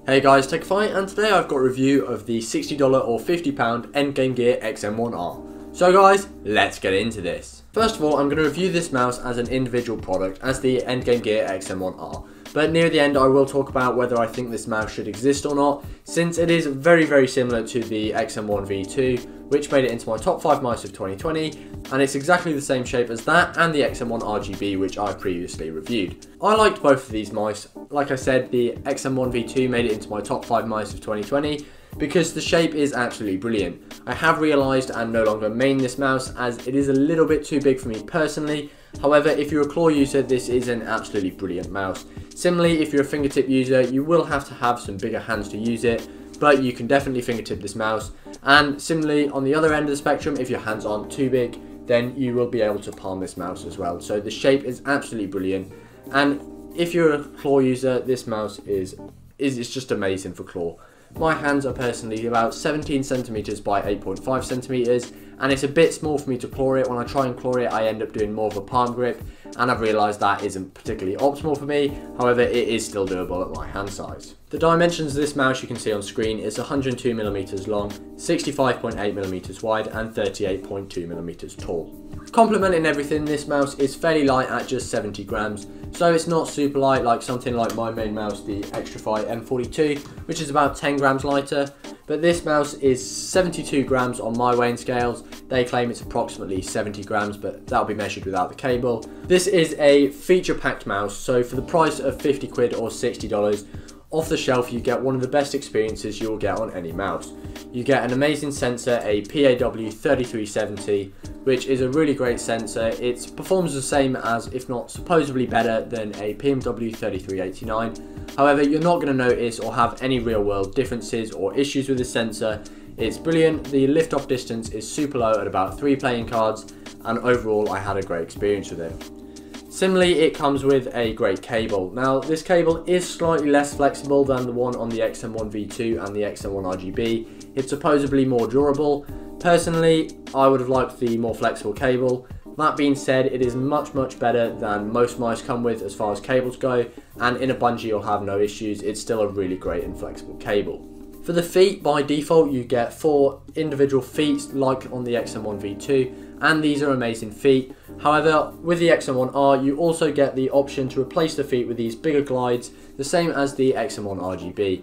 Hey guys, TechFi, and today I've got a review of the $60 or £50 Endgame Gear XM1r. So guys, let's get into this. First of all, I'm going to review this mouse as an individual product, as the Endgame Gear XM1r. But near the end I will talk about whether I think this mouse should exist or not, since it is very similar to the XM1 V2, which made it into my top 5 mice of 2020, and it's exactly the same shape as that and the XM1 RGB, which I previously reviewed. I liked both of these mice. Like I said, the XM1 V2 made it into my top 5 mice of 2020 because the shape is absolutely brilliant. I have realised and no longer main this mouse as it is a little bit too big for me personally. However, if you're a claw user, this is an absolutely brilliant mouse. Similarly, if you're a fingertip user, you will have to have some bigger hands to use it, but you can definitely fingertip this mouse. And similarly, on the other end of the spectrum, if your hands aren't too big, then you will be able to palm this mouse as well. So the shape is absolutely brilliant. And if you're a claw user, this mouse is just amazing for claw. My hands are personally about 17 centimeters by 8.5 centimeters, and it's a bit small for me to claw it. When I try and claw it, I end up doing more of a palm grip, and I've realised that isn't particularly optimal for me. However, it is still doable at my hand size. The dimensions of this mouse you can see on screen is 102mm long, 65.8mm wide, and 38.2mm tall. Complementing everything, this mouse is fairly light at just 70 grams, so it's not super light like something like my main mouse, the Xtrify M42, which is about 10 grams lighter, but this mouse is 72 grams on my weighing scales. They claim it's approximately 70 grams, but that'll be measured without the cable. This is a feature-packed mouse, so for the price of 50 quid or $60, off the shelf you get one of the best experiences you'll get on any mouse. You get an amazing sensor, a PAW3370, which is a really great sensor. It performs the same as, if not supposedly better than, a PMW3389. However, you're not going to notice or have any real world differences or issues with the sensor. It's brilliant. The lift off distance is super low at about 3 playing cards, and overall I had a great experience with it. Similarly, it comes with a great cable. Now, this cable is slightly less flexible than the one on the XM1 V2 and the XM1 RGB. It's supposedly more durable. Personally, I would have liked the more flexible cable. That being said, it is much better than most mice come with as far as cables go, and in a bungee you'll have no issues. It's still a really great and flexible cable. For the feet, by default you get 4 individual feet like on the XM1 V2, and these are amazing feet. However, with the XM1R you also get the option to replace the feet with these bigger glides, the same as the XM1 RGB.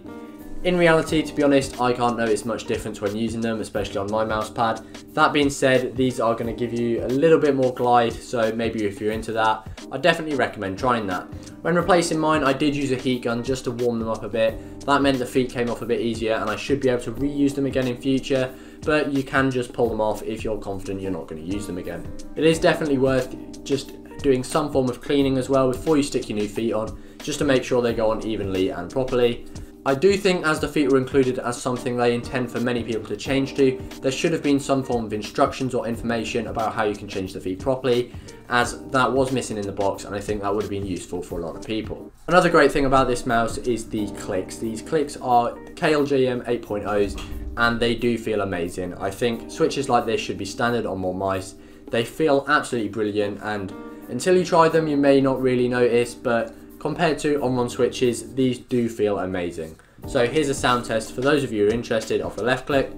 In reality, to be honest, I can't notice much difference when using them, especially on my mouse pad. That being said, these are going to give you a little bit more glide, so maybe if you're into that, I definitely recommend trying that. When replacing mine, I did use a heat gun just to warm them up a bit. That meant the feet came off a bit easier, and I should be able to reuse them again in future, but you can just pull them off if you're confident you're not going to use them again. It is definitely worth just doing some form of cleaning as well before you stick your new feet on, just to make sure they go on evenly and properly. I do think, as the feet were included as something they intend for many people to change to, there should have been some form of instructions or information about how you can change the feet properly, as that was missing in the box, and I think that would have been useful for a lot of people. Another great thing about this mouse is the clicks. These clicks are KLJM 8.0s, and they do feel amazing. I think switches like this should be standard on more mice. They feel absolutely brilliant, and until you try them you may not really notice, but compared to on-run switches, these do feel amazing. So here's a sound test for those of you who are interested of the left click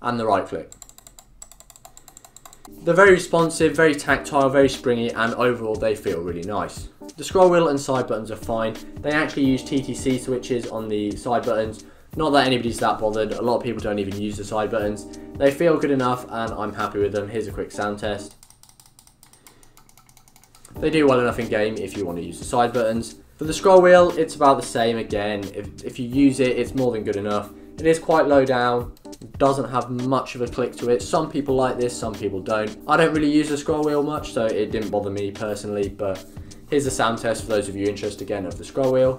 and the right click. They're very responsive, very tactile, very springy, and overall they feel really nice. The scroll wheel and side buttons are fine. They actually use TTC switches on the side buttons. Not that anybody's that bothered, a lot of people don't even use the side buttons. They feel good enough and I'm happy with them. Here's a quick sound test. They do well enough in game if you want to use the side buttons. For the scroll wheel, it's about the same again. If you use it, it's more than good enough. It is quite low down, doesn't have much of a click to it. Some people like this, some people don't. I don't really use the scroll wheel much, so it didn't bother me personally, but here's a sound test for those of you interested again of the scroll wheel.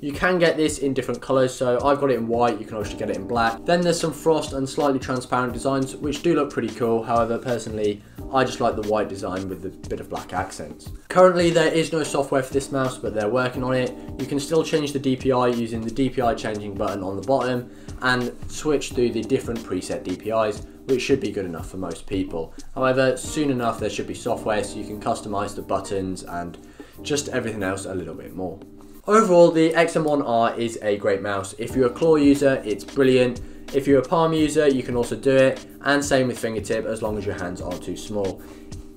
You can get this in different colours, so I've got it in white, you can also get it in black. Then there's some frost and slightly transparent designs which do look pretty cool. However, personally, I just like the white design with a bit of black accents. Currently there is no software for this mouse, but they're working on it. You can still change the DPI using the DPI changing button on the bottom and switch through the different preset DPIs, which should be good enough for most people. However, soon enough there should be software so you can customize the buttons and just everything else a little bit more. Overall, the XM1R is a great mouse. If you're a claw user, it's brilliant. If you're a palm user, you can also do it, and same with fingertip as long as your hands aren't too small.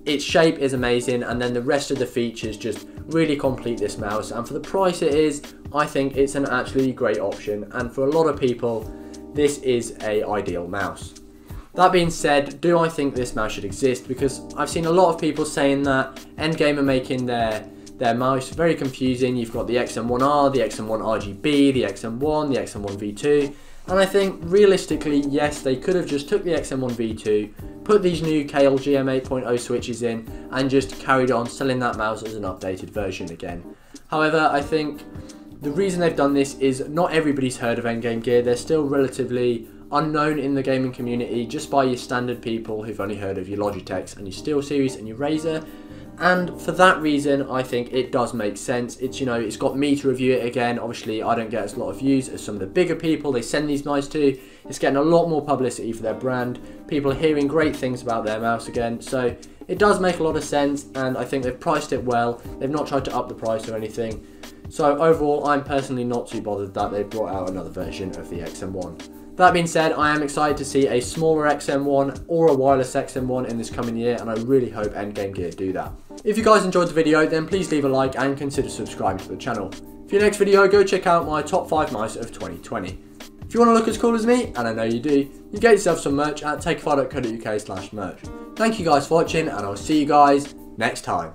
Its shape is amazing, and then the rest of the features just really complete this mouse, and for the price it is, I think it's an absolutely great option, and for a lot of people, this is an ideal mouse. That being said, do I think this mouse should exist? Because I've seen a lot of people saying that Endgame are making their mouse very confusing. You've got the XM1R, the XM1 RGB, the XM1, the XM1 V2, and I think realistically, yes, they could have just took the XM1 V2, put these new KLGM 8.0 switches in, and just carried on selling that mouse as an updated version again. However, I think the reason they've done this is not everybody's heard of Endgame Gear. They're still relatively unknown in the gaming community just by your standard people who've only heard of your Logitechs and your SteelSeries and your Razer. And for that reason, I think it does make sense. It's, you know, it's got me to review it again. Obviously, I don't get as a lot of views as some of the bigger people they send these mice to. It's getting a lot more publicity for their brand. People are hearing great things about their mouse again. So it does make a lot of sense, and I think they've priced it well. They've not tried to up the price or anything. So overall, I'm personally not too bothered that they brought out another version of the XM1. That being said, I am excited to see a smaller XM1 or a wireless XM1 in this coming year, and I really hope Endgame Gear do that. If you guys enjoyed the video, then please leave a like and consider subscribing to the channel. For your next video, go check out my top 5 mice of 2020. If you want to look as cool as me, and I know you do, you get yourself some merch at takeafire.co.uk/merch. Thank you guys for watching, and I'll see you guys next time.